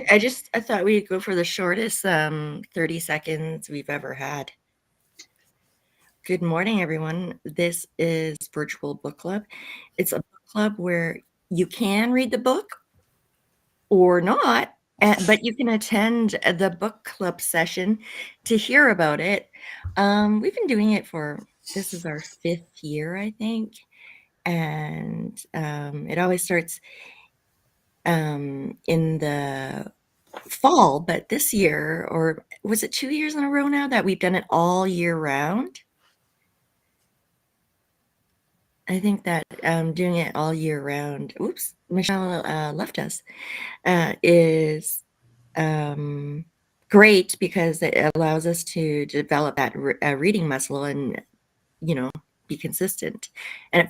I thought we'd go for the shortest 30 seconds we've ever had. Good morning, everyone. This is Virtual Book Club. It's a book club where you can read the book or not, but you can attend the book club session to hear about it. We've been doing it this is our 5th year, I think. And it always starts in the fall, but this year, or was it 2 years in a row now that we've done it all year round? I think that doing it all year round, oops, Michelle left us, is great because it allows us to develop that reading muscle and, be consistent. And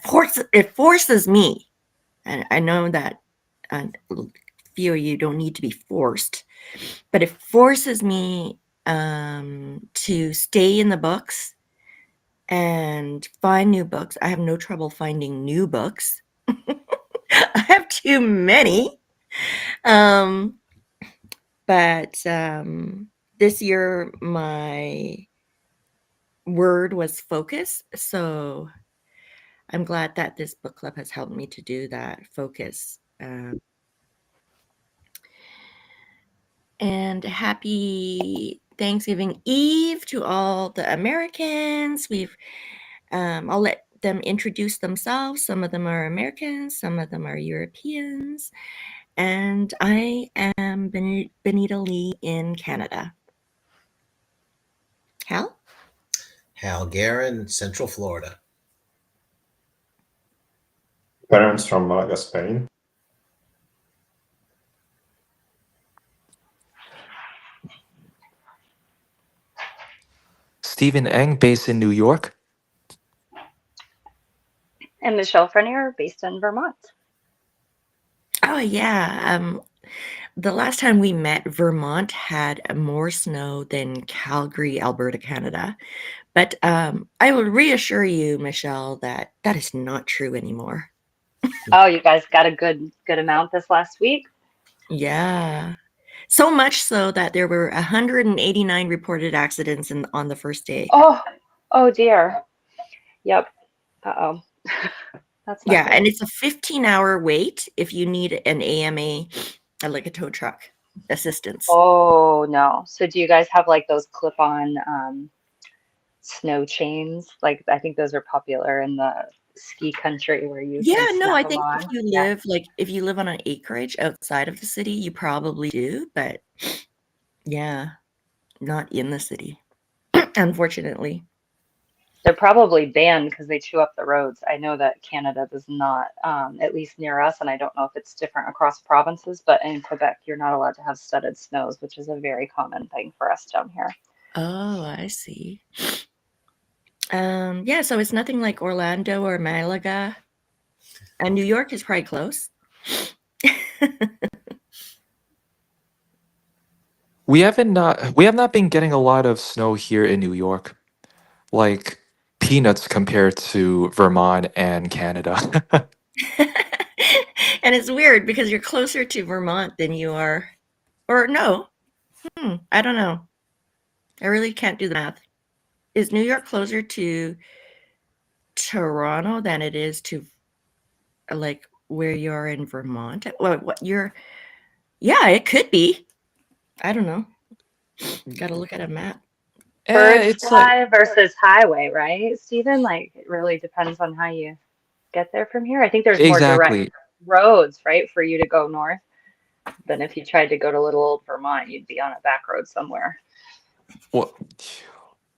it forces me, and I know that few of you don't need to be forced, but it forces me to stay in the books and find new books. I have no trouble finding new books. I have too many. But this year my word was focus. So I'm glad that this book club has helped me to do that, focus. And happy Thanksgiving Eve to all the Americans. I'll let them introduce themselves. Some of them are Americans, some of them are Europeans. And I am Benita Lee in Canada. Hal? Hal Guerin, Central Florida. Parents from Malaga, Spain. Stephen Eng, based in New York. And Michelle Frenier, based in Vermont. Oh, yeah. The last time we met, Vermont had more snow than Calgary, Alberta, Canada. But I will reassure you, Michelle, that is not true anymore. Oh, you guys got a good amount this last week? Yeah. So much so that there were 189 reported accidents on the first day. Oh dear. Yep. Uh-oh. That's not good. And it's a 15-hour wait if you need an AMA, like a tow truck assistance. Oh no. So do you guys have like those clip-on snow chains? Like I think those are popular in the ski country where you can I snap think them on. if you live on an acreage outside of the city, you probably do, but yeah, not in the city, unfortunately. They're probably banned because they chew up the roads. I know that Canada does not, at least near us, and I don't know if it's different across provinces, but in Quebec, you're not allowed to have studded snows, which is a very common thing for us down here. Oh, I see. So it's nothing like Orlando or Malaga. And New York is probably close. We have not been getting a lot of snow here in New York, like peanuts compared to Vermont and Canada. And it's weird because you're closer to Vermont than you are, or no, I don't know. I really can't do the math. Is New York closer to Toronto than it is to like where you are in Vermont? Yeah, it could be. I don't know. Got to look at a map. Birds fly versus highway, right, Stephen? Like it really depends on how you get there from here. I think there's more direct roads, right, for you to go north than if you tried to go to little old Vermont, you'd be on a back road somewhere.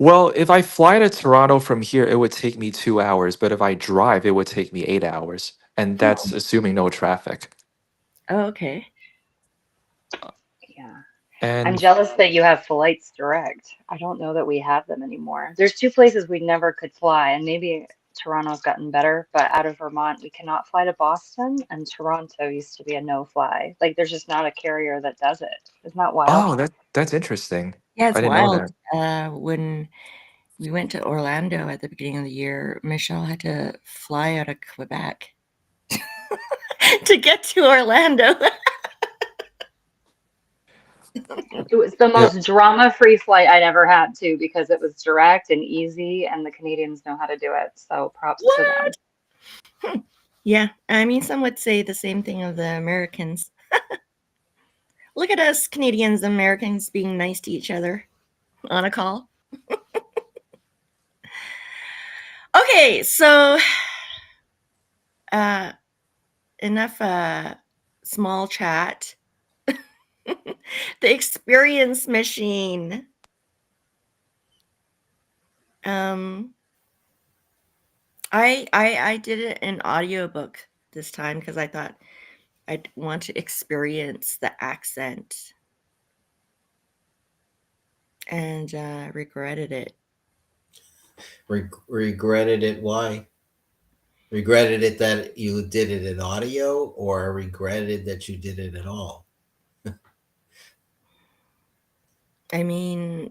Well, if I fly to Toronto from here, it would take me 2 hours, but if I drive, it would take me 8 hours, and that's assuming no traffic. Oh, okay. Yeah. And I'm jealous that you have flights direct. I don't know that we have them anymore. There's 2 places we never could fly, and maybe Toronto's gotten better, but out of Vermont, we cannot fly to Boston, and Toronto used to be a no-fly. Like there's just not a carrier that does it. Isn't that wild? oh, that's interesting. Yeah, it's I didn't know wild. that. When We went to Orlando at the beginning of the year. Michelle had to fly out of Quebec to get to Orlando. It was the most drama-free flight I'd ever had too, because it was direct and easy, and the Canadians know how to do it. So props to them. Yeah, I mean, some would say the same thing of the Americans. Look at us Canadians, Americans being nice to each other on a call. Okay, so enough small chat. The experience machine. I did it in audiobook this time because I thought I'd want to experience the accent, and regretted it. Regretted it? Why? Regretted it that you did it in audio, or regretted that you did it at all? I mean,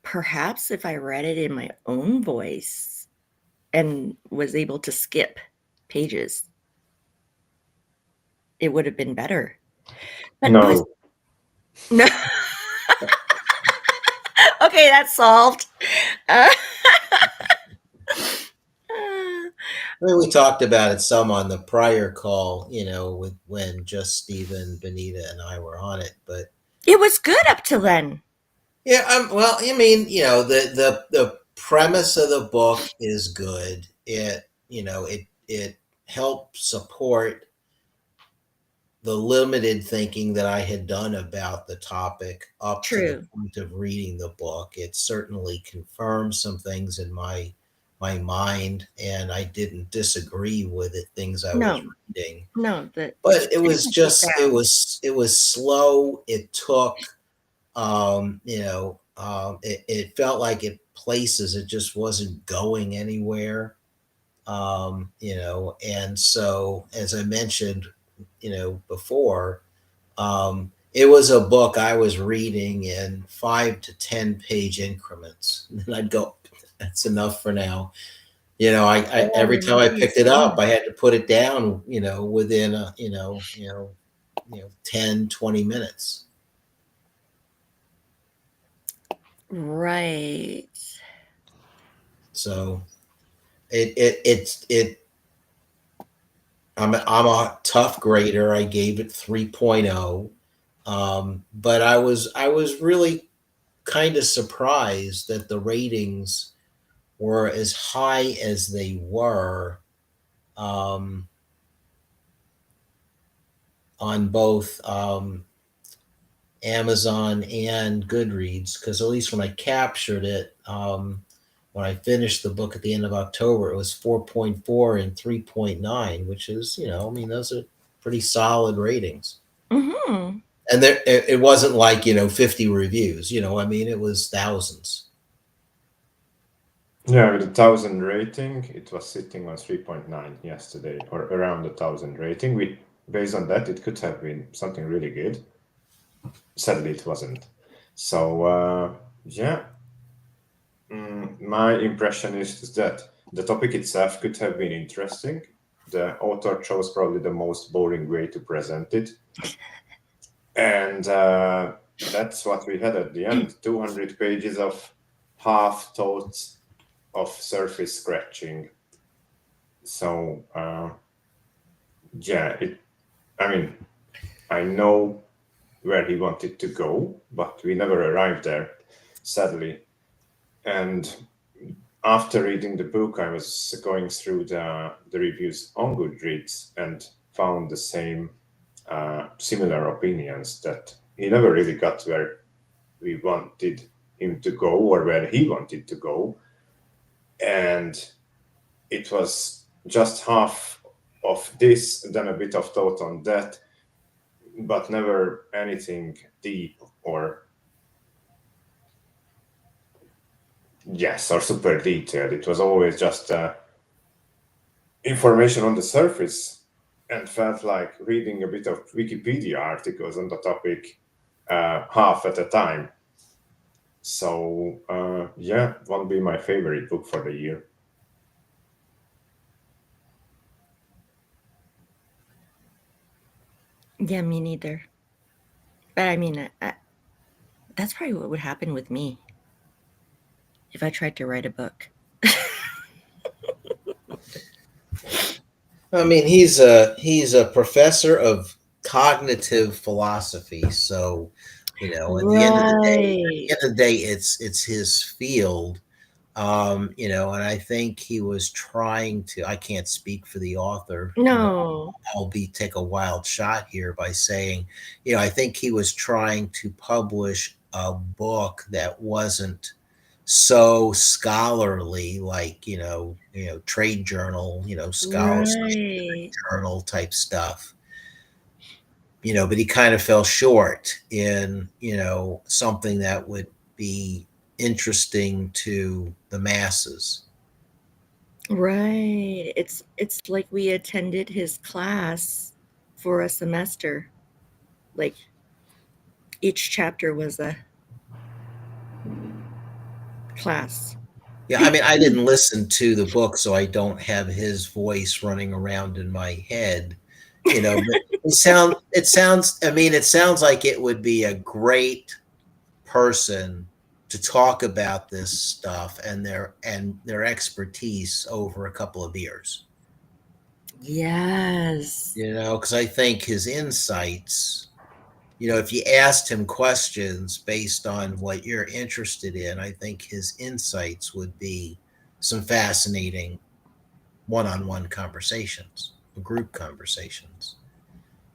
perhaps if I read it in my own voice and was able to skip pages, it would have been better. But No. No. Okay, that's solved. I mean, we talked about it some on the prior call, with when just Stephen, Benita, and I were on it. But it was good up till then. Yeah, well, I mean, the premise of the book is good. It helped support the limited thinking that I had done about the topic up to the point of reading the book. It certainly confirmed some things in my mind, and I didn't disagree with it, things I was reading. No, but it was just it was slow. It took it felt like it just wasn't going anywhere. And so, as I mentioned, before, it was a book I was reading in 5 to 10 page increments. And I'd go, that's enough for now. I every time I picked it up, I had to put it down, within 10, 20 minutes. Right. So I'm a tough grader. I gave it 3.0. But I was really kind of surprised that the ratings were as high as they were on both Amazon and Goodreads, because at least when I captured it, when I finished the book at the end of October, it was 4.4 and 3.9, which is, those are pretty solid ratings. Mm-hmm. And it wasn't like, 50 reviews, it was thousands. Yeah, with 1,000 rating, it was sitting on 3.9 yesterday, or around 1,000 rating. Based on that, it could have been something really good. Sadly, it wasn't. So, my impression is that the topic itself could have been interesting. The author chose probably the most boring way to present it. And that's what we had at the end, 200 pages of half thoughts of surface scratching. So, I know where he wanted to go, but we never arrived there, sadly. And after reading the book, I was going through the reviews on Goodreads and found the same similar opinions, that he never really got where we wanted him to go or where he wanted to go. And it was just half of this, then a bit of thought on that, but never anything deep or super detailed. It was always just information on the surface, and felt like reading a bit of Wikipedia articles on the topic half at a time. So yeah, won't be my favorite book for the year. Yeah, me neither. But I mean, that's probably what would happen with me if I tried to write a book. I mean, he's a professor of cognitive philosophy, so at the end of the day, Right. it's his field. And I think he was trying to. I can't speak for the author. No. I'll take a wild shot here by saying, I think he was trying to publish a book that wasn't so scholarly, like trade journal, scholarly Right. journal type stuff. But he kind of fell short in something that would be interesting to the masses. Right. It's like we attended his class for a semester. Like each chapter was a class. Yeah, I mean, I didn't listen to the book, so I don't have his voice running around in my head. But it sounds like it would be a great person to talk about this stuff and their expertise over a couple of beers. Yes. Because I think his insights, if you asked him questions based on what you're interested in, I think his insights would be some fascinating one-on-one conversations, group conversations.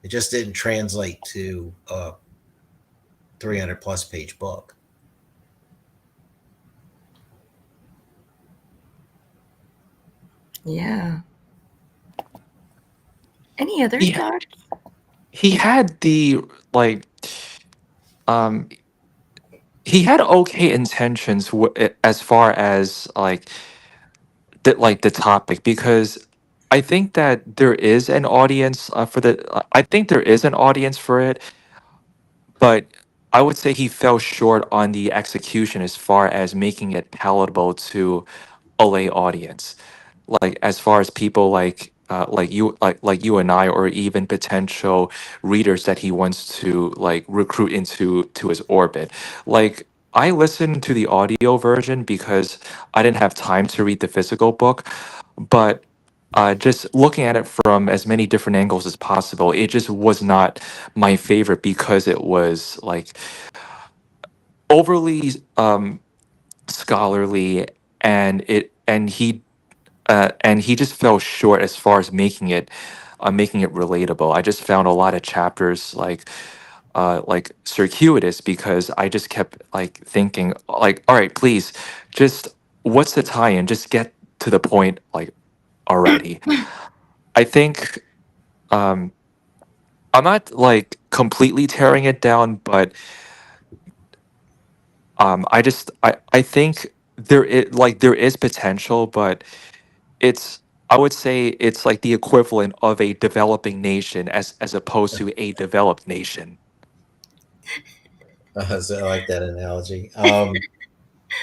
It just didn't translate to a 300 plus page book. Yeah. Any other He thoughts? he had the like he had okay intentions as far as the topic, because I think that there is an audience I think there is an audience for it, but I would say he fell short on the execution as far as making it palatable to a lay audience, like as far as people like you and I, or even potential readers that he wants to like recruit into his orbit. Like, I listened to the audio version because I didn't have time to read the physical book, but just looking at it from as many different angles as possible, it just was not my favorite because it was like overly scholarly, and he just fell short as far as making it relatable. I just found a lot of chapters like circuitous, because I just kept like thinking like, all right, please, just what's the tie-in? Just get to the point like already. I think um I'm not like completely tearing it down, but I think there is potential, but it's I would say it's like the equivalent of a developing nation as opposed to a developed nation. So I like that analogy.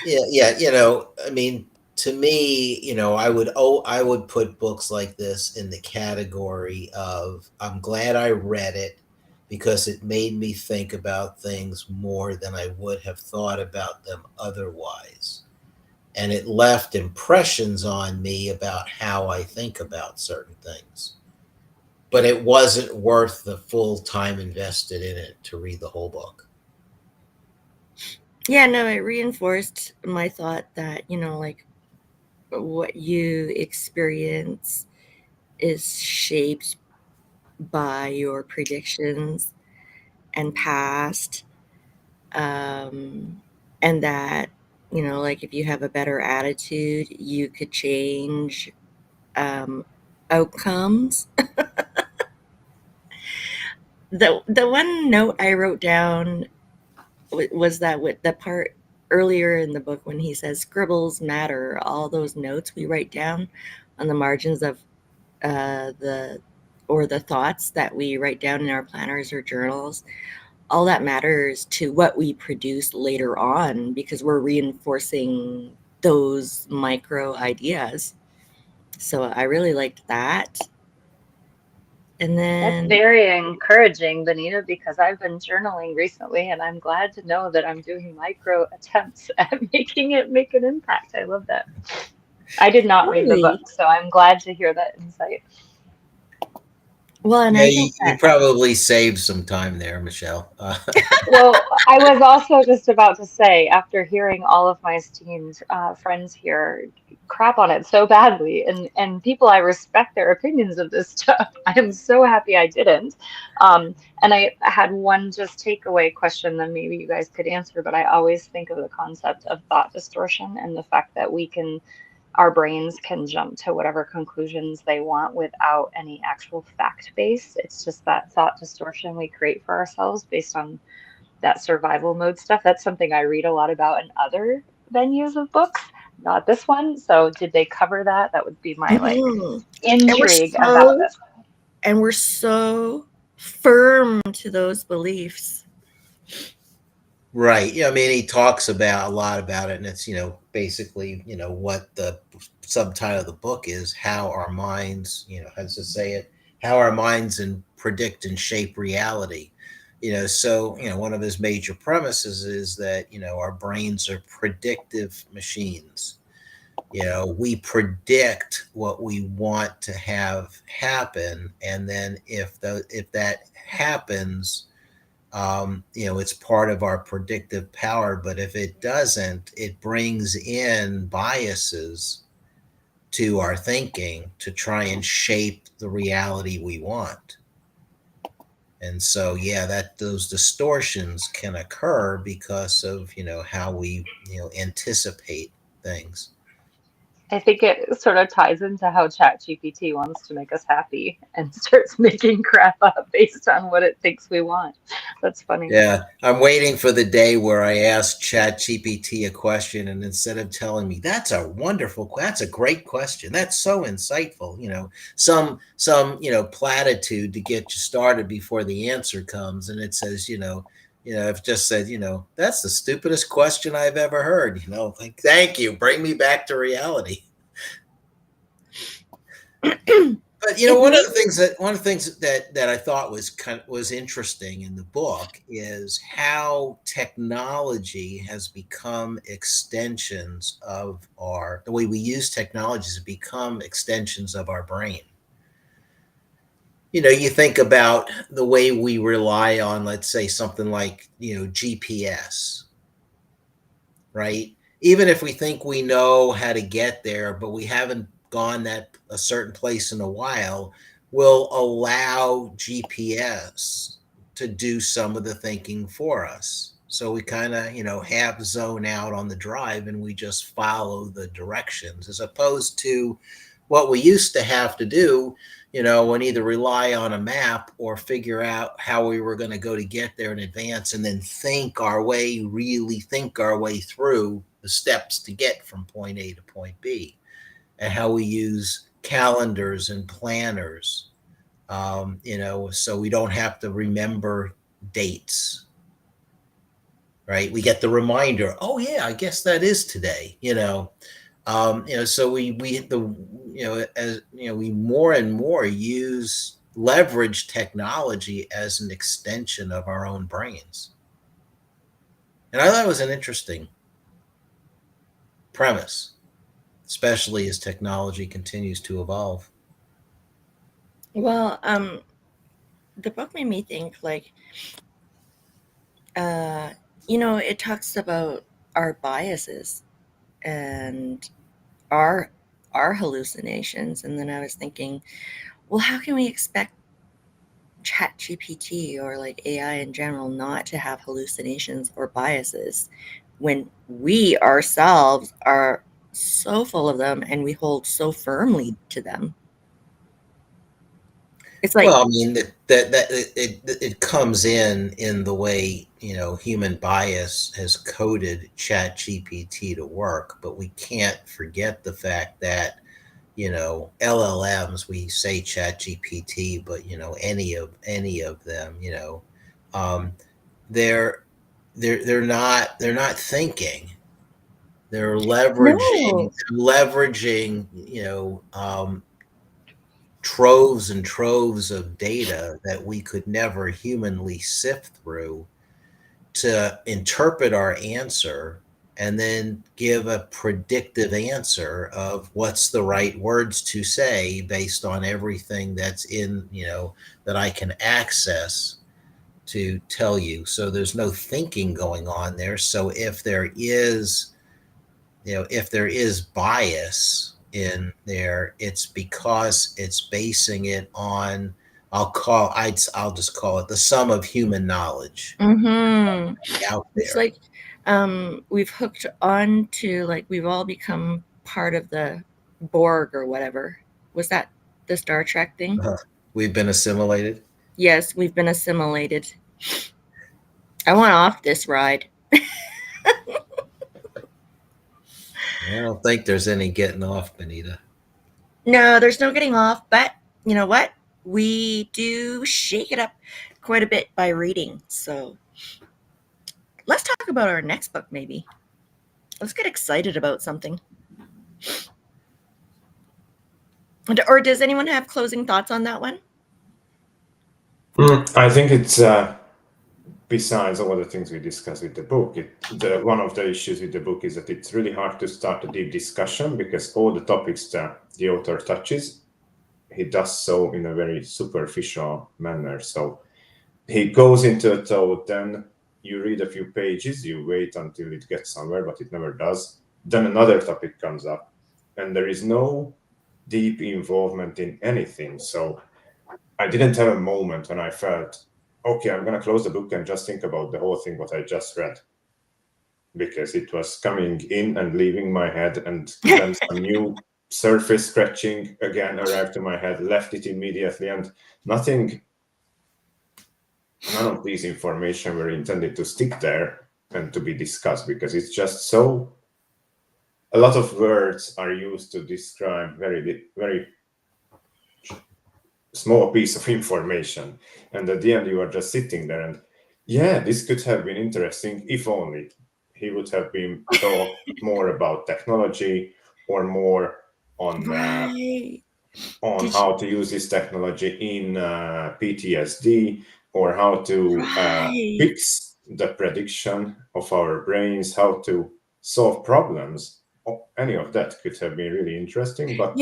Yeah, yeah. I mean, to me, I would put books like this in the category of I'm glad I read it because it made me think about things more than I would have thought about them otherwise. And it left impressions on me about how I think about certain things. But it wasn't worth the full time invested in it to read the whole book. Yeah, no, it reinforced my thought that, like what you experience is shaped by your predictions and past. And that, like if you have a better attitude, you could change outcomes. The one note I wrote down was that with the part earlier in the book when he says scribbles matter, all those notes we write down on the margins of the thoughts that we write down in our planners or journals, all that matters to what we produce later on, because we're reinforcing those micro ideas. So I really liked that. And That's then, very encouraging, Benita, because I've been journaling recently and I'm glad to know that I'm doing micro attempts at making it make an impact. I love that. I did not read the really, book, so I'm glad to hear that insight. well, and Yeah, I think you that, probably saved some time there, Michelle. Well, I was also just about to say, after hearing all of my esteemed friends here crap on it so badly, and people I respect their opinions of this stuff, I am so happy I didn't. And I had one just takeaway question that maybe you guys could answer, but I always think of the concept of thought distortion and the fact that our brains can jump to whatever conclusions they want without any actual fact base. It's just that thought distortion we create for ourselves based on that survival mode stuff. That's something I read a lot about in other venues of books, not this one. So did they cover that? That would be my like mhm. and we're intrigue about so, this. and we're so firm to those beliefs. Right. Yeah. I mean, he talks about a lot about it, and it's basically what the subtitle of the book is: how our minds, how does it say it? How our minds and predict and shape reality. So one of his major premises is that our brains are predictive machines. We predict what we want to have happen, and then if that happens, it's part of our predictive power. But if it doesn't, it brings in biases to our thinking to try and shape the reality we want. And so, yeah, that those distortions can occur because of how we anticipate things. I think it sort of ties into how ChatGPT wants to make us happy and starts making crap up based on what it thinks we want. That's funny. Yeah, I'm waiting for the day where I ask ChatGPT a question, and instead of telling me that's a great question, that's so insightful, some platitude to get you started before the answer comes, and it says, I've just said, that's the stupidest question I've ever heard. Like, thank you, bring me back to reality. But It one of makes, the things that I thought was interesting in the book is how technology has become extensions of the way we use technologies have become extensions of our brain. You think about the way we rely on, let's say, something like GPS, right? Even if we think we know how to get there, but we haven't gone that a certain place in a while, we'll allow GPS to do some of the thinking for us. So we kind of, half zone out on the drive and we just follow the directions, as opposed to what we used to have to do, and either rely on a map or figure out how we were going to go to get there in advance, and then really think our way through the steps to get from point A to point B, and how we use calendars and planners, so we don't have to remember dates, right? We get the reminder, oh yeah, I guess that is today, so we more and more leverage technology as an extension of our own brains. And I thought it was an interesting premise, especially as technology continues to evolve. well, the book made me think like, uh, it talks about our biases and our our hallucinations, and then I was thinking, well, how can we expect ChatGPT or like AI in general not to have hallucinations or biases when we ourselves are so full of them and we hold so firmly to them? It's like, Well, I mean it comes in the way human bias has coded Chat GPT to work, but we can't forget the fact that LLMs, we say Chat GPT, but any of them, um, they're not thinking. They're leveraging troves and troves of data that we could never humanly sift through to interpret our answer and then give a predictive answer of what's the right words to say based on everything that's in, that I can access to tell you. So there's no thinking going on there. So if there is bias in there, it's because it's basing it on, I'll just call it the sum of human knowledge out It's there. like we've hooked on to, like, we've all become part of the Borg or whatever. Was that the Star Trek thing? We've been assimilated. Yes, we've been assimilated. I want off this ride. I don't think there's any getting off, Benita. No, there's no getting off, but you know what? We do shake it up quite a bit by reading. So let's talk about our next book, maybe. Let's get excited about something. Or does anyone have closing thoughts on that one? I think it's besides all the things we discussed with the book, one of the issues with the book is that it's really hard to start a deep discussion because all the topics that the author touches, he does so in a very superficial manner. So he goes into a thought, then you read a few pages, you wait until it gets somewhere, but it never does. Then another topic comes up, and there is no deep involvement in anything. So I didn't have a moment when I felt, okay, I'm going to close the book and just think about the whole thing, what I just read. Because it was coming in and leaving my head, and then some new surface scratching again arrived to my head, left it immediately, and none of these information were intended to stick there and to be discussed, because it's just so, a lot of words are used to describe very, very small piece of information, and at the end you are just sitting there and, yeah, this could have been interesting if only he would have been taught more about technology, or more on how to use this technology in PTSD, or how to fix the prediction of our brains, how to solve problems. Any of that could have been really interesting, but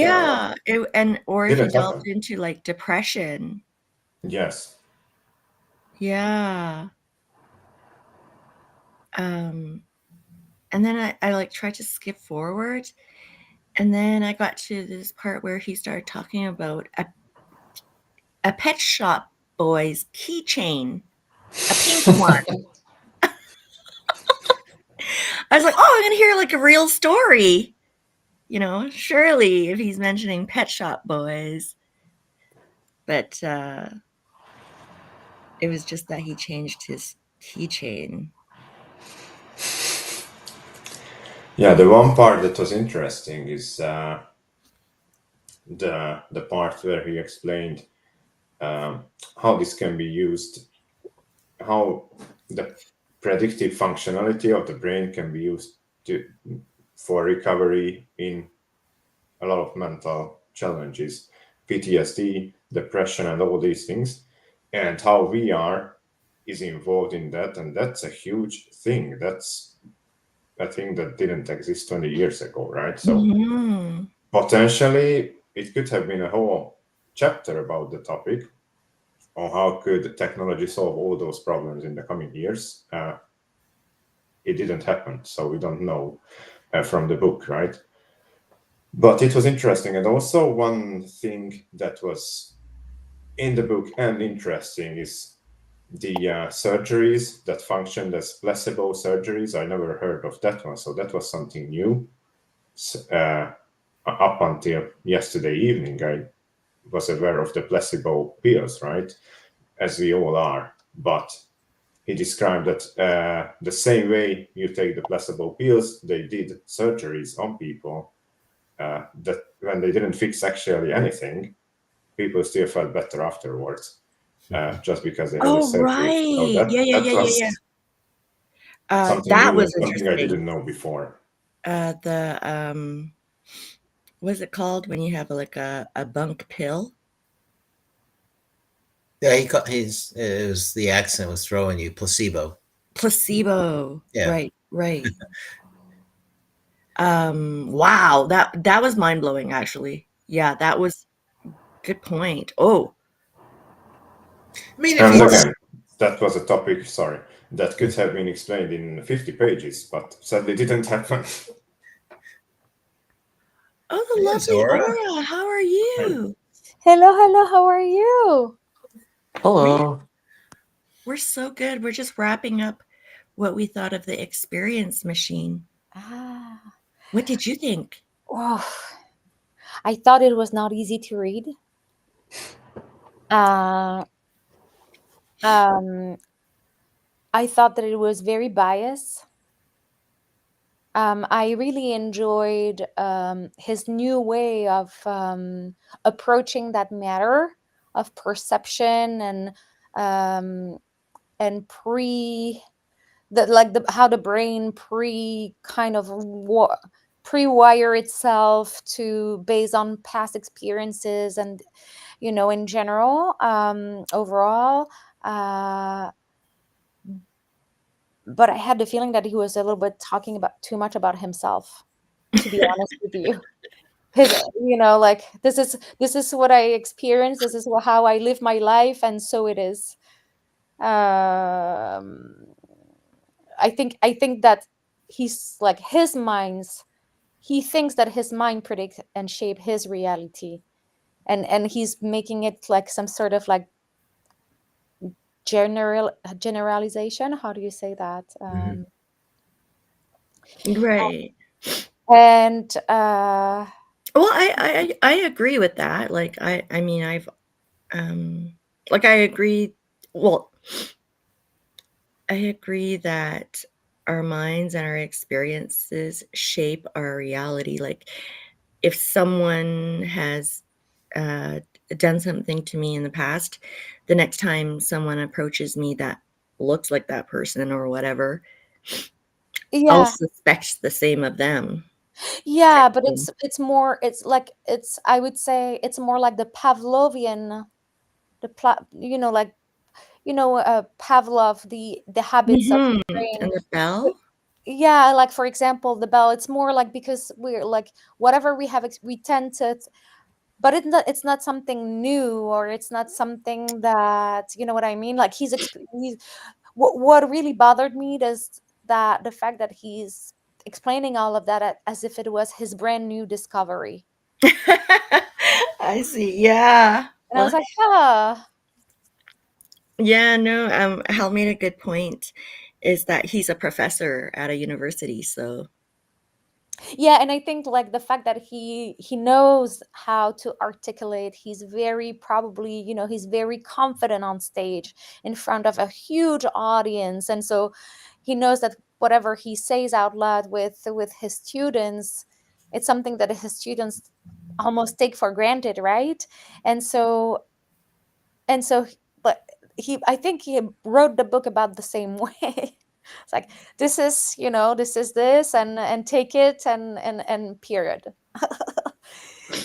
or if you delved into like depression. Yes. Yeah. And then I like tried to skip forward, and then I got to this part where he started talking about a pet shop boy's keychain, a pink one. I was like, oh, I'm gonna hear like a real story. Surely if he's mentioning pet shop boys. But it was just that he changed his keychain. Yeah, the one part that was interesting is the part where he explained how this can be used, how the predictive functionality of the brain can be used for recovery in a lot of mental challenges, PTSD, depression, and all these things, and how VR is involved in that. And that's a huge thing. That's a thing that didn't exist 20 years ago, right? So potentially it could have been a whole chapter about the topic, on how could technology solve all those problems in the coming years. It didn't happen, so we don't know from the book, right? But it was interesting. And also one thing that was in the book and interesting is the surgeries that functioned as placebo surgeries. I never heard of that one, so that was something new. Up until yesterday evening, I was aware of the placebo pills, right? As we all are. But he described that the same way you take the placebo pills, they did surgeries on people that when they didn't fix actually anything, people still felt better afterwards. just because they have a Oh, set list. So right. Yeah. was something That new and was something I interesting. didn't know before. What's it called when you have like a bunk pill? Yeah, it was the accent was throwing you. Placebo. Placebo. Yeah. Right. Wow, that was mind-blowing, actually. Yeah, that was good point. Oh, I mean, if And you again, that was a topic, sorry, that could have been explained in 50 pages, but sadly didn't happen. oh, the Hey, lovely Zora. Aura. How are you? Hello, how are you? Hello. We're so good. We're just wrapping up what we thought of the experience machine. Ah, What did you think? oh, I thought it was not easy to read. Uh, I thought that it was very biased. I really enjoyed his new way of approaching that matter of perception um, and how the brain pre-wire itself to based on past experiences and in general overall uh but I had the feeling that he was a little bit talking about too much about himself, to be honest with you. His like this is what I experienced, this is how I live my life, and so it is. um I think that he's like he thinks that his mind predicts and shape his reality, and he's making it like some sort of like generalization. How do you say that? Mhm. Right. And Well, I agree with that. Like I mean like I agree. Well, I agree that our minds and our experiences shape our reality. Like if someone has uh, done something to me in the past, the next time someone approaches me that looks like that person or whatever, I'll yeah, suspect the same of them. yeah, but thing. it's more, it's like, it's, I would say it's more like the Pavlovian, like Pavlov, the habits of the brain. And the bell? Yeah, like for example the bell, it's more like because we're like whatever we have we tend to, but it's not something new, or it's not something that, you know what I mean, like he's what really bothered me is that the fact that he's explaining all of that as if it was his brand new discovery. I see. Yeah. And I Well, was like, ah. yeah, no, Hal made a good point is that he's a professor at a university, so Yeah, and I think like the fact that he knows how to articulate, he's very probably, he's very confident on stage in front of a huge audience. And so he knows that whatever he says out loud with his students, it's something that his students almost take for granted, right? And so but I think he wrote the book about the same way. It's like, this is, this is this, and take it, and period.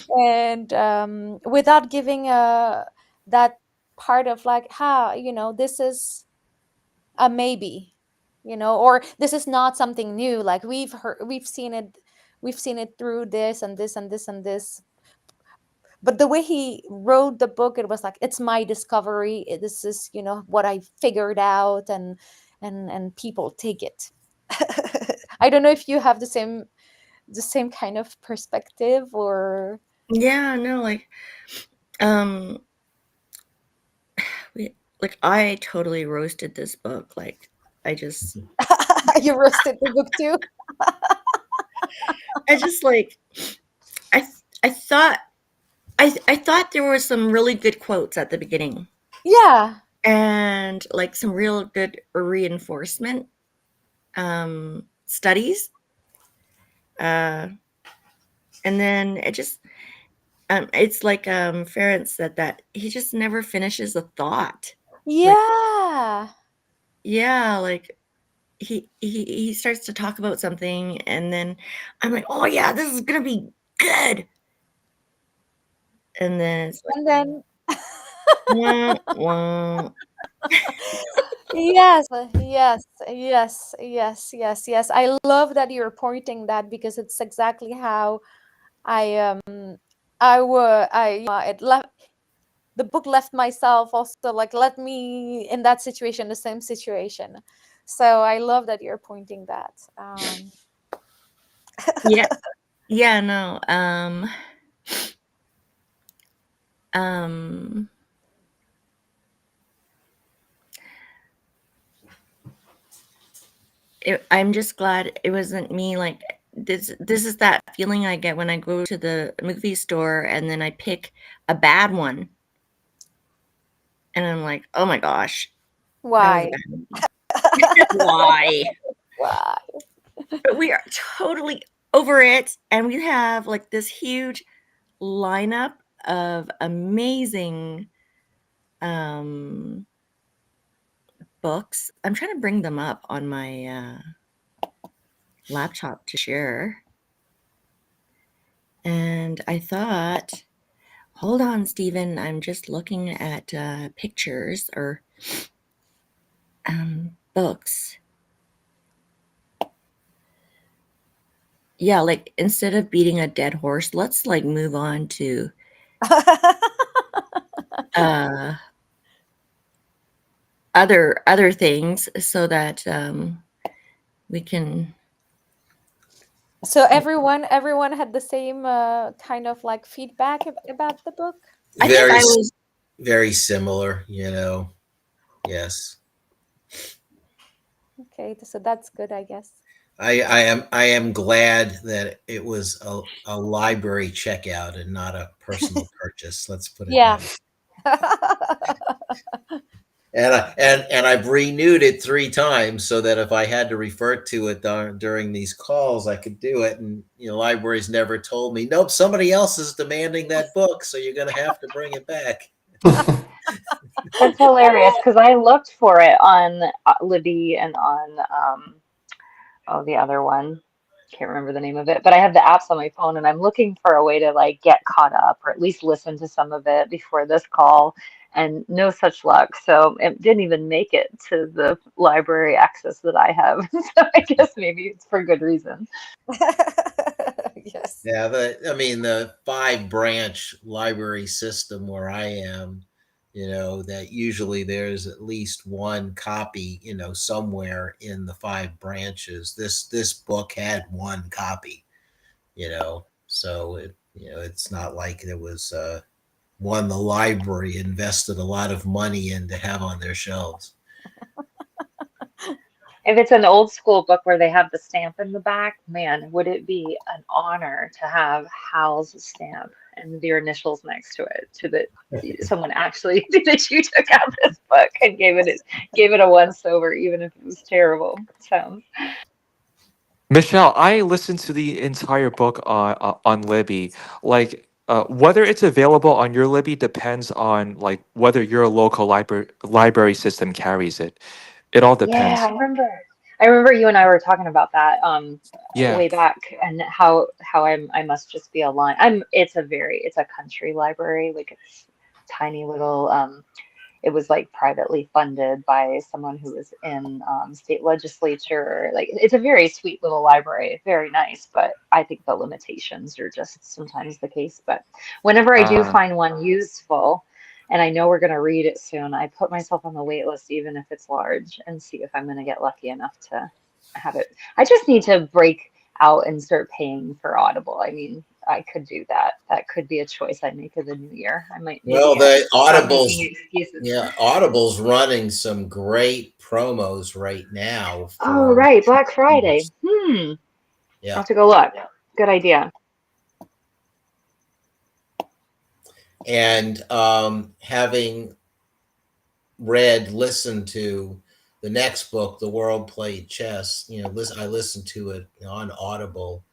And without giving that part of like, this is a maybe, or this is not something new, like we've seen it through this and this and this and this. But the way he wrote the book, it was like, it's my discovery, this is, what I figured out, and people take it. I don't know if you have the same kind of perspective, or yeah, no, like um like I totally roasted this book. Like I just you roasted the book too. I just like I I thought I thought there were some really good quotes at the beginning Yeah, and like some real good reinforcement studies. And then it just It's like Ferenc said that he just never finishes a thought. Yeah. Yeah, like he starts to talk about something, and then I'm like, oh yeah, this is gonna be good. And then it's like, And then wah, wah. yes, yes. I love that you're pointing that, because it's exactly how I it left the book left myself also, like, let me in that situation, the same situation. So I love that you're pointing that. Yeah, yeah, no. Um I'm just glad it wasn't me. Like, this is that feeling I get when I go to the movie store and then I pick a bad one, and I'm like, oh my gosh, that was a Why? bad movie. Why? Why? But we are totally over it, and we have like this huge lineup of amazing books. I'm trying to bring them up on my laptop to share. And I thought, hold on, Stephen, I'm just looking at pictures or books. Yeah, like instead of beating a dead horse, let's like move on to other things so that we can. So everyone had the same kind of like feedback about the book. I think Very I was. very similar, you know. Yes. Okay, so that's good, I guess. I am glad that it was a library checkout and not a personal purchase. Let's put it Yeah. that way. And I've renewed it 3 times so that if I had to refer to it during these calls, I could do it. And libraries never told me, nope, somebody else is demanding that book, so you're going to have to bring it back. That's hilarious because I looked for it on Libby and on the other one. Can't remember the name of it, but I have the apps on my phone and I'm looking for a way to like get caught up or at least listen to some of it before this call, and no such luck. So it didn't even make it to the library access that I have. So I guess maybe it's for good reason. Yes. Yeah, the 5 branch library system where I am, that usually there's at least one copy, somewhere in the 5 branches. This book had one copy, so it's not like there was one the library invested a lot of money in to have on their shelves. If it's an old school book where they have the stamp in the back, man, would it be an honor to have Hal's stamp and your initials next to it, to the someone actually that you took out this book and gave it a once over, even if it was terrible. So Michelle, I listened to the entire book on Libby. Like, whether it's available on your Libby depends on like whether your local library system carries it. It all yeah, depends. I remember you and I were talking about that Yeah. way back, and how I must just be aligned. It's a country library, like it's tiny little it was like privately funded by someone who was in state legislature. Like it's a very sweet little library, very nice, but I think the limitations are just sometimes the case. But whenever I do Uh, find one useful, and I know we're going to read it soon, I put myself on the wait list, even if it's large, and see if I'm going to get lucky enough to have it. I just need to break out and start paying for Audible. I mean, I could do that. That could be a choice I make in the new year. I might Well, maybe the stop Audible's making excuses. yeah, Audible's running some great promos right now Oh, for right, Black Friday. members. I'll Yeah. have to go look. Good idea. And having listened to the next book, The World Played Chess, I listened to it on Audible.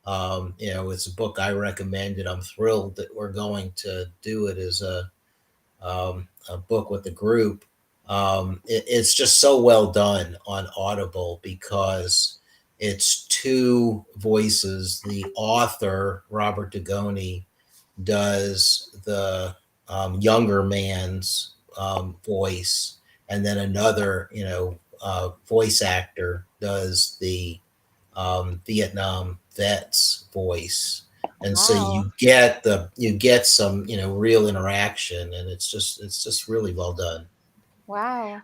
It's a book I recommended. I'm thrilled that we're going to do it as a book with the group. It's just so well done on Audible because it's two voices. The author, Robert Dugoni, does the younger man's voice, and then another, voice actor does the Vietnam vet's voice, and so Wow. you get some real interaction, and it's just really well done. Wow.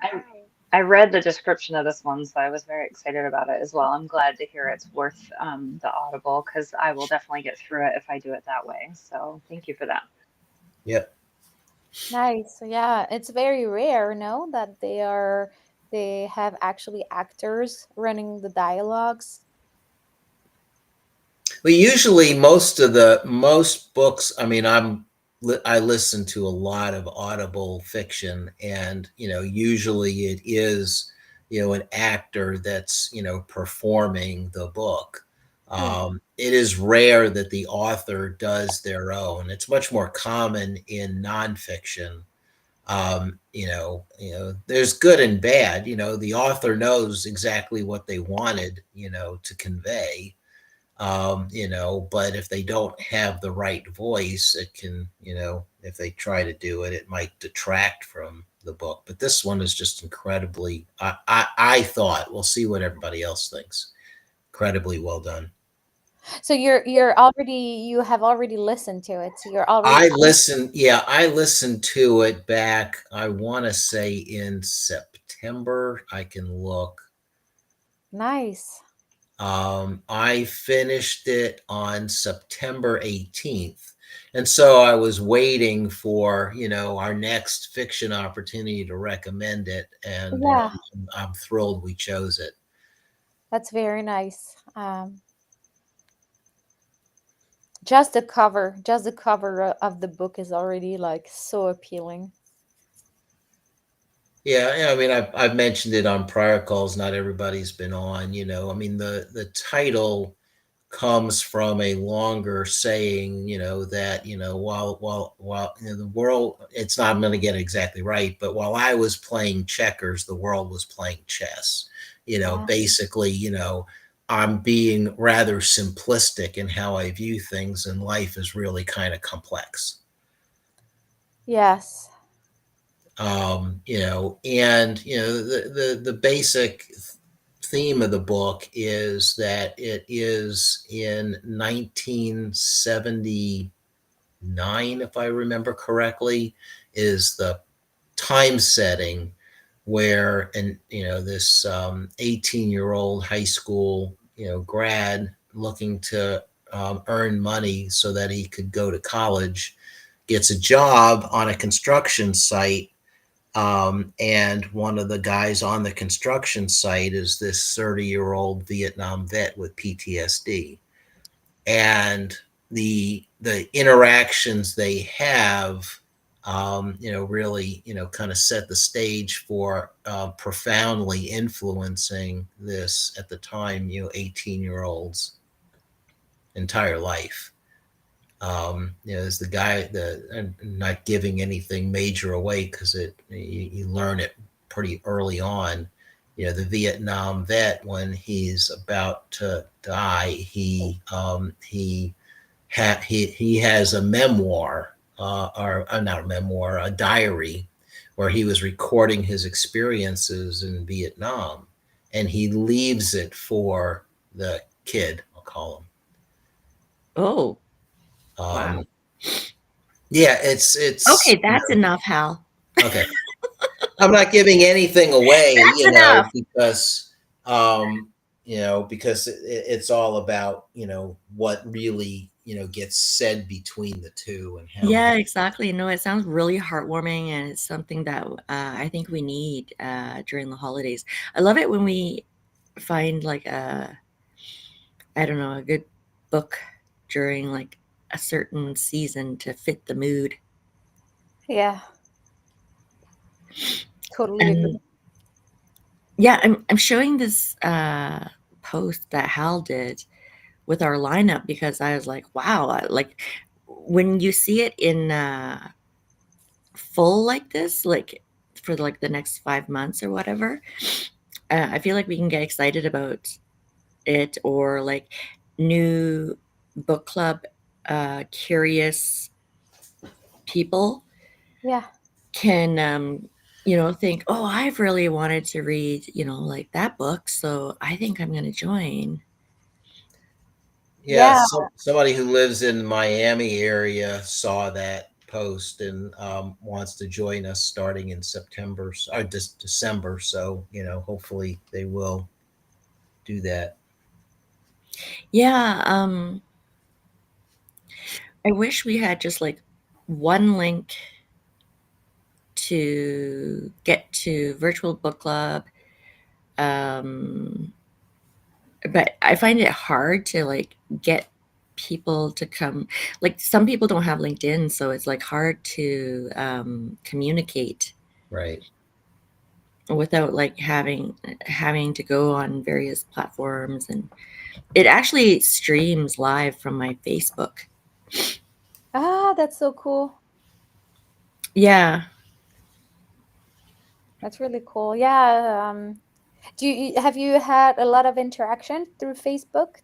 I read the description of this one, so I was very excited about it as well. I'm glad to hear it's worth the Audible because I will definitely get through it if I do it that way. So thank you for that. Yep. Nice. Yeah, it's very rare, no, that they have actually actors running the dialogues. Well, usually most books. I mean, I listen to a lot of Audible fiction, and usually it is an actor that's performing the book. Yeah. It is rare that the author does their own. It's much more common in nonfiction. There's good and bad. The author knows exactly what they wanted, to convey, but if they don't have the right voice, it can, if they try to do it, it might detract from the book. But this one is just incredibly, I thought, we'll see what everybody else thinks, incredibly well done. So you have already listened to it. So you're already I listened to it back, I want to say in September. I can look. nice. I finished it on September 18th. And so I was waiting for, our next fiction opportunity to recommend it. And, Yeah, I'm thrilled we chose it. that's very nice. Just the cover of the book is already like so appealing. Yeah, I mean, I've mentioned it on prior calls. Not everybody's been on, I mean, the title comes from a longer saying, that, while the world, it's not, I'm going to get it exactly right, but while I was playing checkers, the world was playing chess. Yeah. Basically, I'm being rather simplistic in how I view things, and life is really kind of complex. Yes. And the basic theme of the book is that it is in 1979, if I remember correctly, is the time setting where, and this 18-year-old high school grad looking to earn money so that he could go to college gets a job on a construction site, and one of the guys on the construction site is this 30-year-old Vietnam vet with PTSD. And the interactions they have, really, kind of set the stage for profoundly influencing this, at the time, 18-year-old's entire life. As the guy, I'm not giving anything major away because you learn it pretty early on. The Vietnam vet, when he's about to die, he has a memoir, or not a memoir, a diary, where he was recording his experiences in Vietnam, and he leaves it for the kid, I'll call him. Oh, Wow. Yeah, it's okay. That's enough, Hal. okay. I'm not giving anything away, That's enough. because it's all about what really gets said between the two, and how. Yeah, exactly. No, it sounds really heartwarming, and it's something that I think we need during the holidays. I love it when we find like I don't know, a good book during like a certain season to fit the mood. Yeah. Totally agree. And yeah, I'm showing this post that Hal did with our lineup, because I was like, wow, like when you see it in full like this, like for like the next 5 months or whatever, I feel like we can get excited about it, or like new book club curious people Yeah. can think, oh, I've really wanted to read like that book, so I think I'm going to join. Yeah, somebody who lives in Miami area saw that post and wants to join us starting in September or December. So hopefully they will do that. Yeah, I wish we had just like one link to get to virtual book club. But I find it hard to like get people to come. Like some people don't have LinkedIn, so it's like hard to communicate Right. without like having to go on various platforms. And it actually streams live from my Facebook. Ah, that's so cool. Yeah. That's really cool. Yeah. Have you had a lot of interaction through Facebook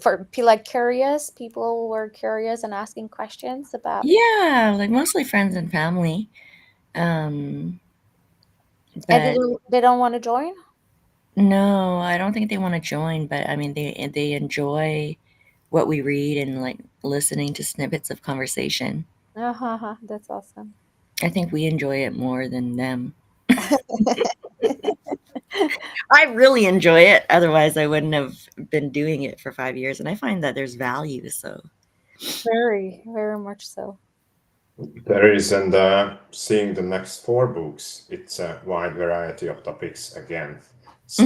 for like curious people were curious and asking questions about? Yeah, like mostly friends and family. Um, And but they don't want to join? no, I don't think they want to join, but I mean they enjoy what we read and like listening to snippets of conversation. Uh-huh. That's awesome. I think we enjoy it more than them. I really enjoy it. Otherwise, I wouldn't have been doing it for 5 years, and I find that there's value, so. Very, very much so. There is, and seeing the next 4 books, it's a wide variety of topics again. So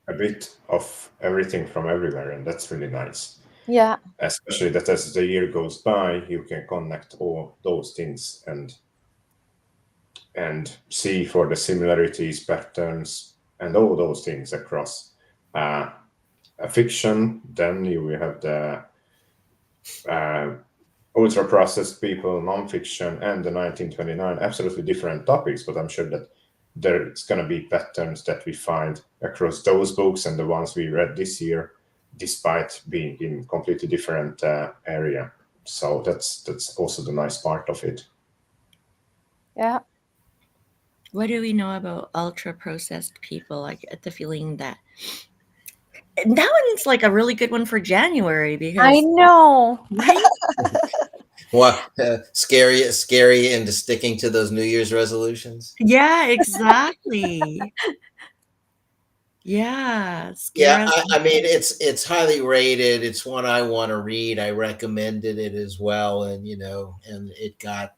a bit of everything from everywhere, and that's really nice. Yeah. Especially that as the year goes by, you can connect all those things and see for the similarities, patterns, and all those things across a fiction. Then you will have the ultra processed people, nonfiction, and the 1929. Absolutely different topics, but I'm sure that there's going to be patterns that we find across those books and the ones we read this year, despite being in completely different area. So that's also the nice part of it. Yeah. What do we know about ultra processed people? I get the feeling that one's like a really good one for January, because I know. right? What scary into sticking to those New Year's resolutions? Yeah, exactly. Yeah, Yeah, scare us. I mean it's highly rated. It's one I want to read. I recommended it as well, and and it got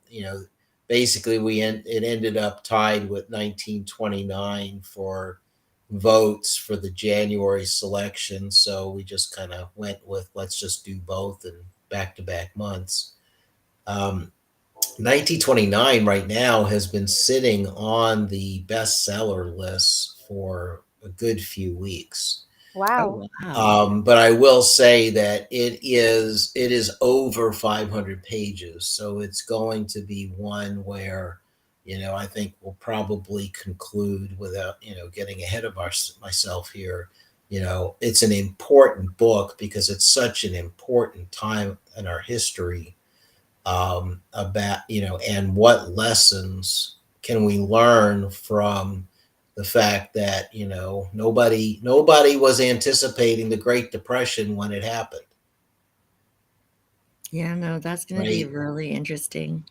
basically it ended up tied with 1929 for votes for the January selection. So we just kind of went with let's just do both in back-to-back months. 1929 right now has been sitting on the bestseller list for a good few weeks. Wow. Oh, wow. But I will say that it is over 500 pages, so it's going to be one where I think we'll probably conclude without getting ahead of myself here. It's an important book because it's such an important time in our history, about and what lessons can we learn from the fact that nobody was anticipating the Great Depression when it happened. Yeah, no, that's going to be Right. really interesting.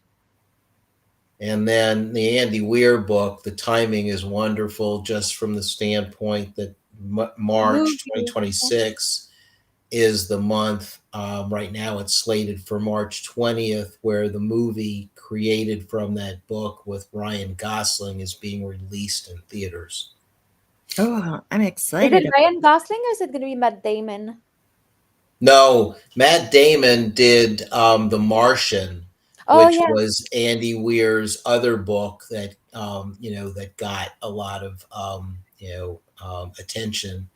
And then the Andy Weir book, the timing is wonderful just from the standpoint that March 2026 is the month. Right now it's slated for March 20th, where the movie created from that book with Ryan Gosling is being released in theaters. Oh, I'm Is excited. it Ryan Gosling or is it going to be Matt Damon? No, Matt Damon did The Martian, Oh, which yeah. was Andy Weir's other book that that got a lot of attention.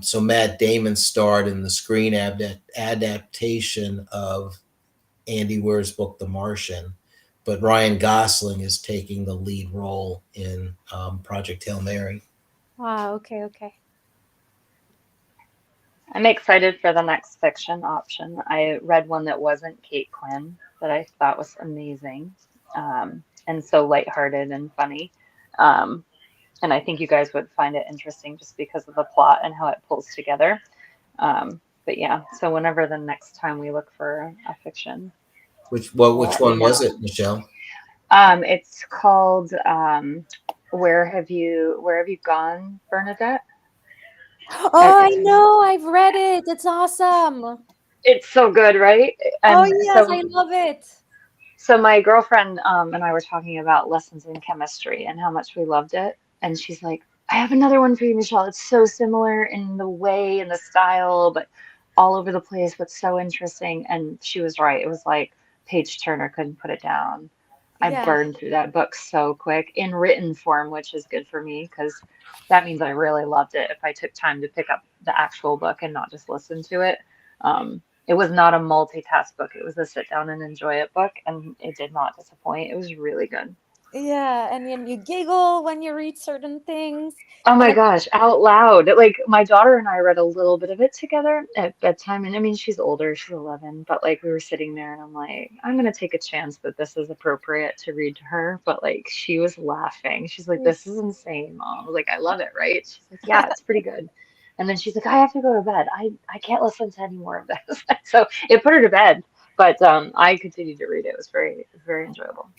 So Matt Damon starred in the screen adaptation of Andy Weir's book, The Martian, but Ryan Gosling is taking the lead role in Project Hail Mary. Wow, okay, okay. I'm excited for the next fiction option. I read one that wasn't Kate Quinn that I thought was amazing, and so lighthearted and funny. Um, and I think you guys would find it interesting just because of the plot and how it pulls together. But yeah, so whenever the next time we look for a fiction, Which let me one know. was it, Michelle? It's called Where Have You Gone, Bernadette? Oh, I It's know. I've read it. It's awesome. it's so good, right? Oh, And yes, I love it. so my girlfriend and I were talking about lessons in chemistry and how much we loved it. And she's like, I have another one for you, Michelle. It's so similar in the way and the style, but all over the place, but so interesting. And she was right. It was like page turner, couldn't put it down. I Yeah. burned through that book so quick in written form, which is good for me because that means I really loved it if I took time to pick up the actual book and not just listen to it. It was not a multitask book. It was a sit down and enjoy it book, and it did not disappoint. It was really good. Yeah, and then you giggle when you read certain things. Oh And my it, gosh, out loud. Like my daughter and I read a little bit of it together at bedtime. And I mean, she's older, she's 11, but like we were sitting there and I'm like, I'm gonna take a chance that this is appropriate to read to her. But like she was laughing. She's like, this is insane, Mom. I was like, I love it, right? She's like, yeah, it's pretty good. And then she's like, I have to go to bed. I can't listen to any more of this. So it put her to bed. But I continued to read it. It was very enjoyable.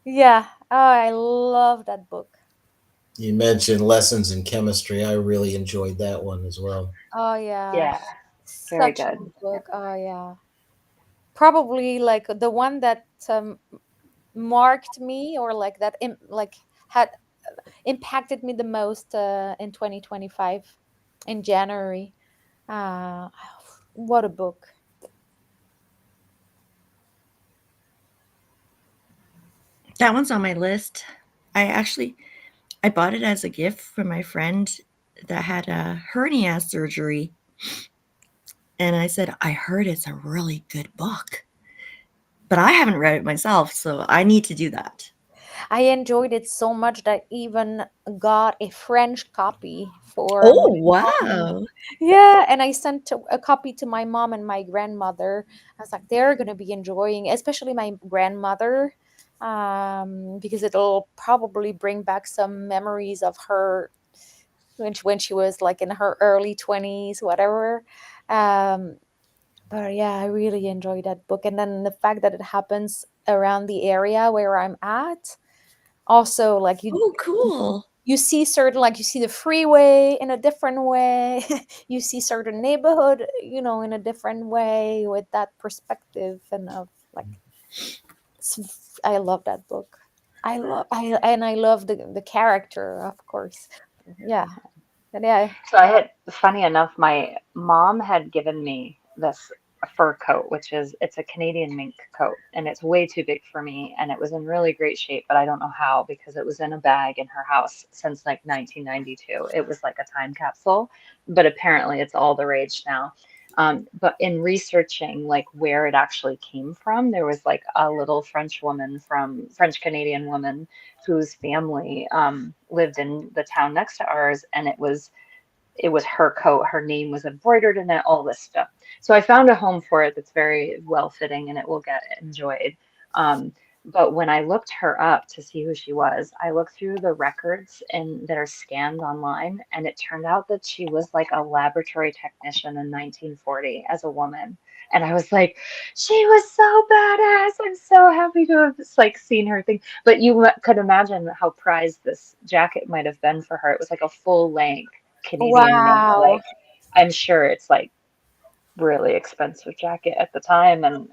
yeah. Oh, I love that book. You mentioned lessons in chemistry. I really enjoyed that one as well. Oh, yeah. Yeah, very Such a good. good book. Oh, yeah. Probably like the one that marked me, or like that like had impacted me the most in 2025 in January. Uh, what a book. That one's on my list. I bought it as a gift from my friend that had a hernia surgery. And I said, I heard it's a really good book, but I haven't read it myself, so I need to do that. I enjoyed it so much that I even got a French copy for Oh, my mom. wow. Yeah, and I sent a copy to my mom and my grandmother. I was like, they're gonna be enjoying, especially my grandmother, because it'll probably bring back some memories of her when she was like in her early 20s, whatever. Um, but yeah, I really enjoyed that book, and then the fact that it happens around the area where I'm at also, like Oh, cool. you see certain, like you see the freeway in a different way. You see certain neighborhood, in a different way with that perspective and of like I love that book. I love the character, of course. Yeah. And yeah. So funny enough, my mom had given me this fur coat, it's a Canadian mink coat, and it's way too big for me, and it was in really great shape, but I don't know how because it was in a bag in her house since like 1992. It was like a time capsule, but apparently it's all the rage now. But in researching like where it actually came from, there was like a little French Canadian woman whose family lived in the town next to ours, and it was her coat. Her name was embroidered in it, all this stuff. So I found a home for it that's very well fitting and it will get enjoyed. Um, but when I looked her up to see who she was, I looked through the records and that are scanned online, and it turned out that she was like a laboratory technician in 1940 as a woman. And I was like, she was so badass. I'm so happy to have like seen her thing. But you could imagine how prized this jacket might have been for her. It was like a full length Canadian mink. Wow. Like I'm sure it's like really expensive jacket at the time, and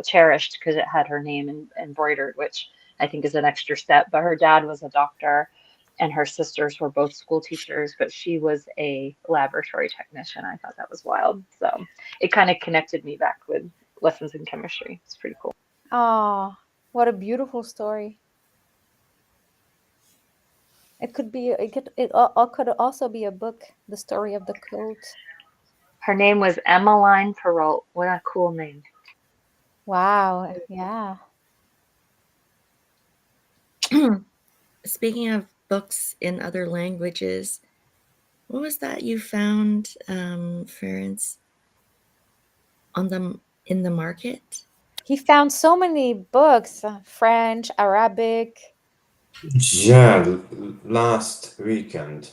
cherished because it had her name embroidered, which I think is an extra step. But her dad was a doctor and her sisters were both school teachers, but she was a laboratory technician. I thought that was wild. So it kind of connected me back with lessons in chemistry. It's pretty cool. Oh, what a beautiful story. It could be. It could also be a book. The story of the coat. Her name was Emmeline Perrault. What a cool name. Wow. Yeah. Speaking of books in other languages, what was that you found, Ferenc, in the market? He found so many books, French, Arabic. Yeah, last weekend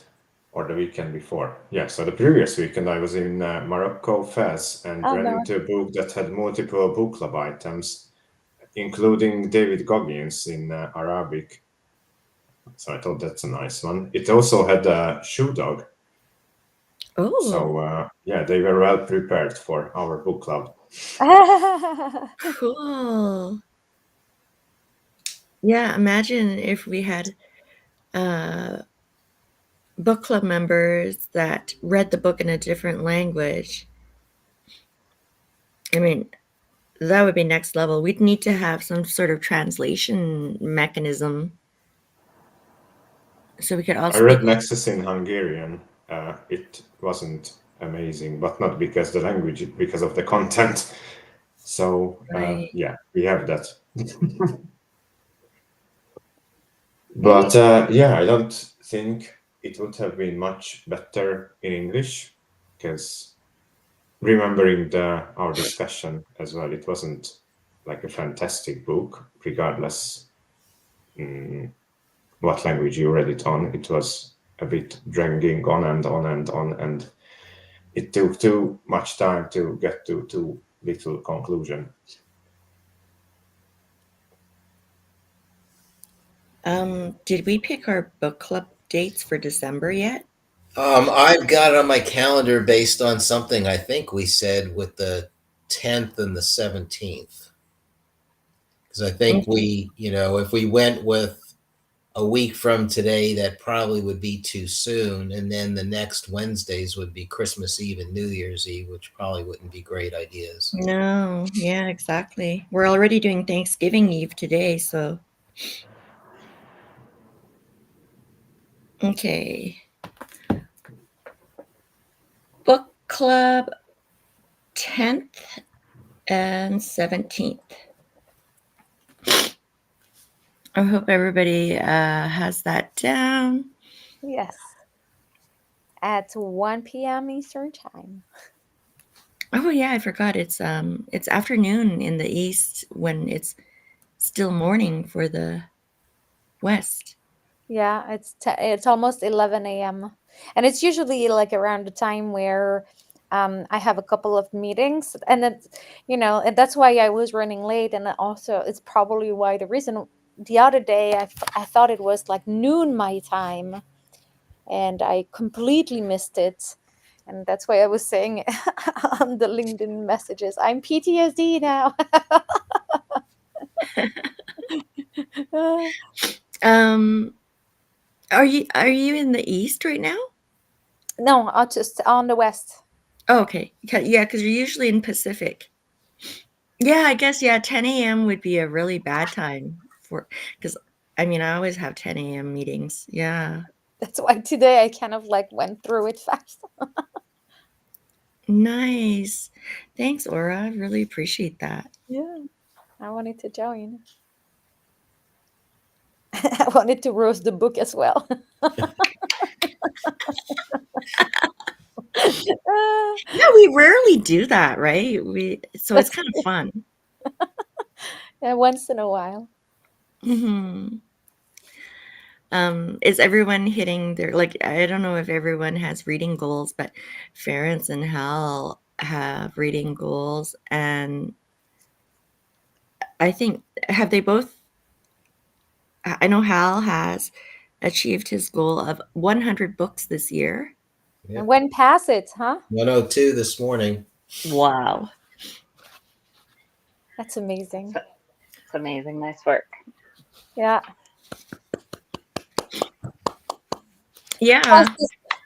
or the weekend before. Yeah, so the previous weekend I was in Morocco, Fez, and Oh ran no. into a book that had multiple book club items, including David Goggins in Arabic. So I thought that's a nice one. It also had a shoe dog. Oh, So yeah, they were well prepared for our book club. cool. Yeah, imagine if we had book club members that read the book in a different language. I mean, that would be next level. We'd need to have some sort of translation mechanism so we could all I speak. read Nexus in Hungarian. It wasn't amazing, but not because the language, because of the content. So Right. yeah, we have that. But yeah, I don't think it would have been much better in English, because remembering our discussion as well, it wasn't like a fantastic book, regardless what language you read it on. It was a bit dragging on and on and on, and it took too much time to get to too little conclusion. Did we pick our book club dates for December yet? I've got it on my calendar based on something I think we said with the 10th and the 17th. Because I think we, if we went with a week from today, that probably would be too soon. And then the next Wednesdays would be Christmas Eve and New Year's Eve, which probably wouldn't be great ideas. No, yeah, exactly. We're already doing Thanksgiving Eve today, so. Okay. Book club 10th and 17th. I hope everybody has that down. Yes. At 1 p.m. Eastern time. Oh yeah, I forgot. It's afternoon in the east when it's still morning for the west. Yeah, it's almost 11 a.m. And it's usually like around the time where I have a couple of meetings, and and that's why I was running late. And also, it's probably why the other day I thought it was like noon my time, and I completely missed it. And that's why I was saying on the LinkedIn messages, I'm PTSD now. Are you in the east right now? No, I'll just on the west. Oh, okay. Yeah, because you're usually in Pacific. Yeah, I guess 10 a.m. would be a really bad time because I always have 10 a.m. meetings. Yeah. That's why today I kind of like went through it fast. Nice. Thanks, Aura. I really appreciate that. Yeah, I wanted to join. I wanted to roast the book as well. Yeah, we rarely do that, right? So it's kind of fun. Yeah, once in a while. Mm-hmm. Is everyone hitting their, I don't know if everyone has reading goals, but Ferenc and Hal have reading goals, and I think have they both? I know Hal has achieved his goal of 100 books this year. Yep. And when past it, huh? 102 this morning. Wow. That's amazing. It's amazing. Nice work. Yeah. Yeah.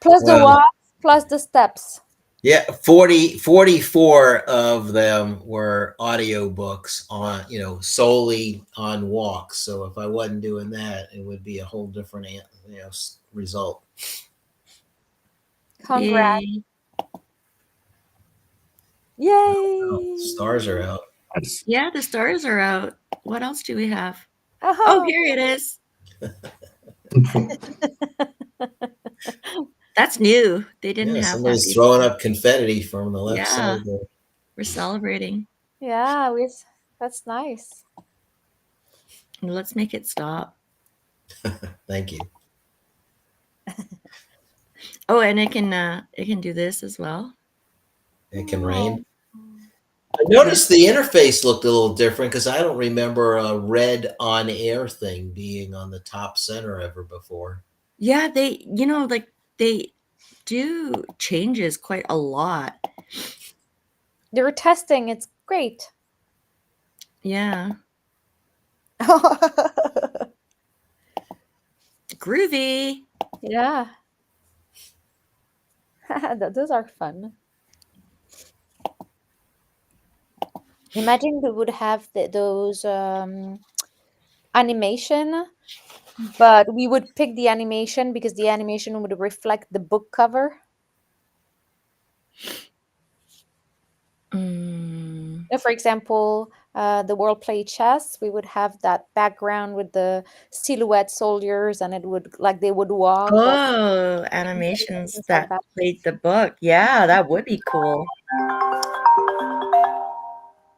Plus the walks, plus the steps. Yeah, 44 of them were audiobooks on, solely on walks. So if I wasn't doing that, it would be a whole different, result. Congrats. Yay. Yay. Oh, stars are out. Yeah, the stars are out. What else do we have? Oh, Oh, here it is. That's new. They didn't Yeah, have that somebody's before. throwing up confetti from the left Yeah, side there. we're celebrating. yeah, that's nice. Let's make it stop. Thank you. Oh, and it can do this as well. It can rain. I noticed the interface looked a little different because I don't remember a red on air thing being on the top center ever before. Yeah, they they do changes quite a lot. They're testing. It's great. Yeah. Groovy. Yeah. Those are fun. Imagine we would have those animation, but we would pick the animation because the animation would reflect the book cover. For example, the World Play Chess, we would have that background with the silhouette soldiers, and it would they would walk. Oh, animations that played the book. Yeah, that would be cool.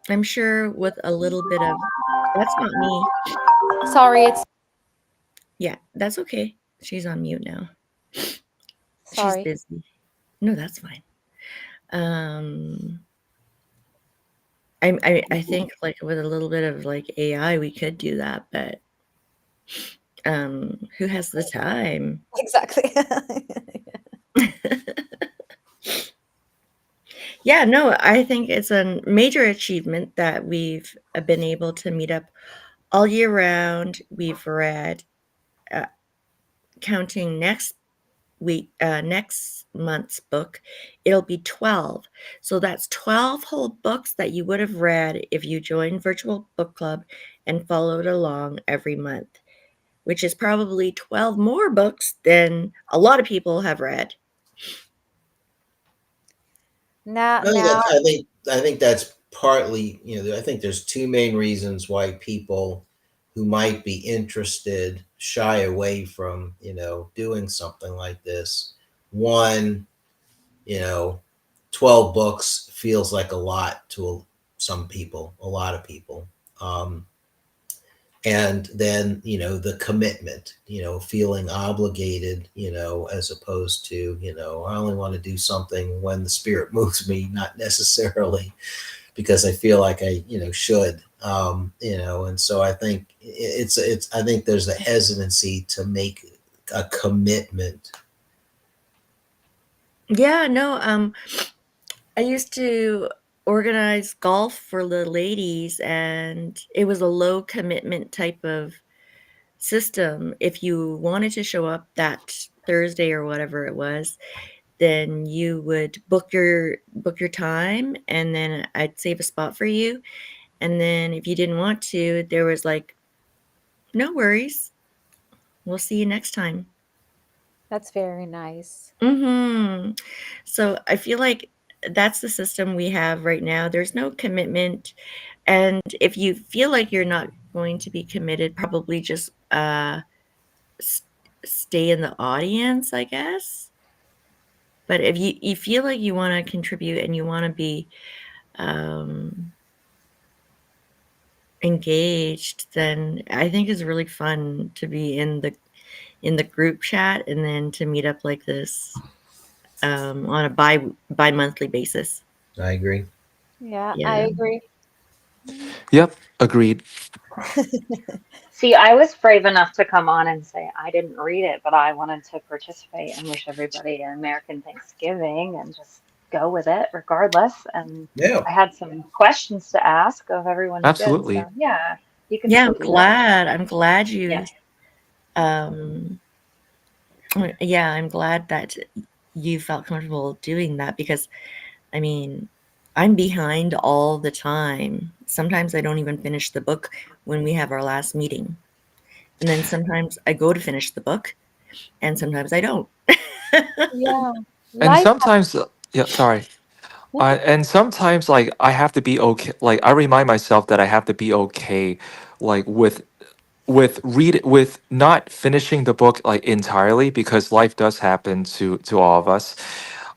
I'm sure with a little bit of, that's not me. Sorry, it's. Yeah, that's okay. She's on mute now. Sorry. She's busy. No, that's fine. I think with a little bit of AI, we could do that, but who has the time? Exactly. Yeah, no, I think it's a major achievement that we've been able to meet up all year round. We've read, counting next month's book, it'll be 12. So that's 12 whole books that you would have read if you joined Virtual Book Club and followed along every month, which is probably 12 more books than a lot of people have read. I think that's partly, I think there's two main reasons why people who might be interested shy away from, doing something like this. One, 12 books feels like a lot to some people, a lot of people. And then, the commitment, feeling obligated, as opposed to, I only want to do something when the spirit moves me, not necessarily because I feel like I, should, and so I think I think there's a hesitancy to make a commitment. Yeah, no, I used to organize golf for the ladies, and it was a low commitment type of system. If you wanted to show up that Thursday or whatever it was, then you would book your time, and then I'd save a spot for you. And then if you didn't want to, there was no worries. We'll see you next time. That's very nice. So I feel like that's the system we have right now. There's no commitment. And if you feel like you're not going to be committed, probably just stay in the audience, I guess. But if you feel like you want to contribute and you want to be engaged, then I think it's really fun to be in the group chat and then to meet up like this on a bi-monthly basis. I agree. Yeah, I agree. Yep, agreed. See, I was brave enough to come on and say I didn't read it, but I wanted to participate and wish everybody an American Thanksgiving and just go with it regardless. And Yeah. I had some questions to ask of everyone who Absolutely. did. So yeah, you can. Yeah, I'm glad you. Yeah. Yeah, I'm glad that you felt comfortable doing that, because I mean, I'm behind all the time. Sometimes I don't even finish the book when we have our last meeting. And then sometimes I go to finish the book and sometimes I don't. Yeah. And Life sometimes, yeah, sorry. happens. And sometimes, like, I have to be okay. Like, I remind myself that I have to be okay, like, with not finishing the book like entirely, because life does happen to all of us.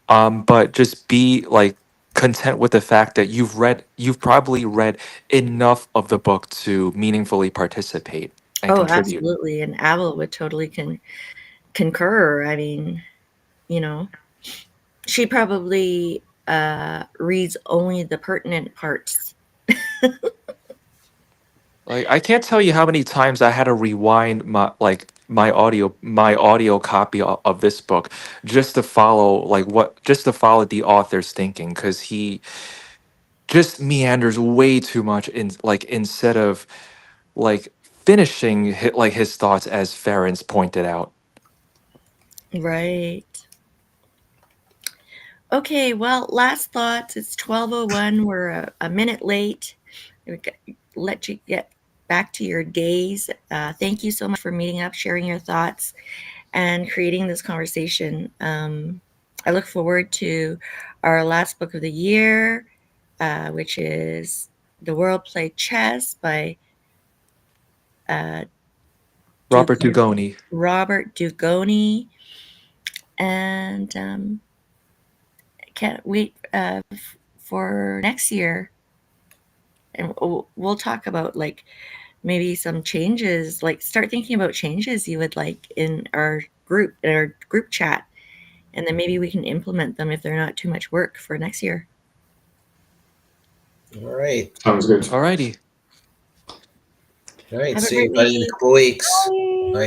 But just be like content with the fact that you've probably read enough of the book to meaningfully participate and Oh, contribute. absolutely. And Abel would totally concur. I mean, you know, she probably reads only the pertinent parts. Like, I can't tell you how many times I had to rewind my audio copy of this book just to follow just to follow the author's thinking, because he just meanders way too much in like instead of like finishing like his thoughts, as Ferenc pointed out. Right. Okay, well, last thoughts. It's 12:01. We're a minute late. Let you get back to your days. Thank you so much for meeting up, sharing your thoughts, and creating this conversation. I look forward to our last book of the year, which is The World Played Chess by uh, Robert Dugoni. Robert Dugoni. And can't wait for next year. And we'll talk about like maybe some changes, like start thinking about changes you would like in our group chat, and then maybe we can implement them if they're not too much work for next year. All right. Sounds good. Alrighty. All right. Have a See great everybody in a week. couple weeks. Bye. Bye.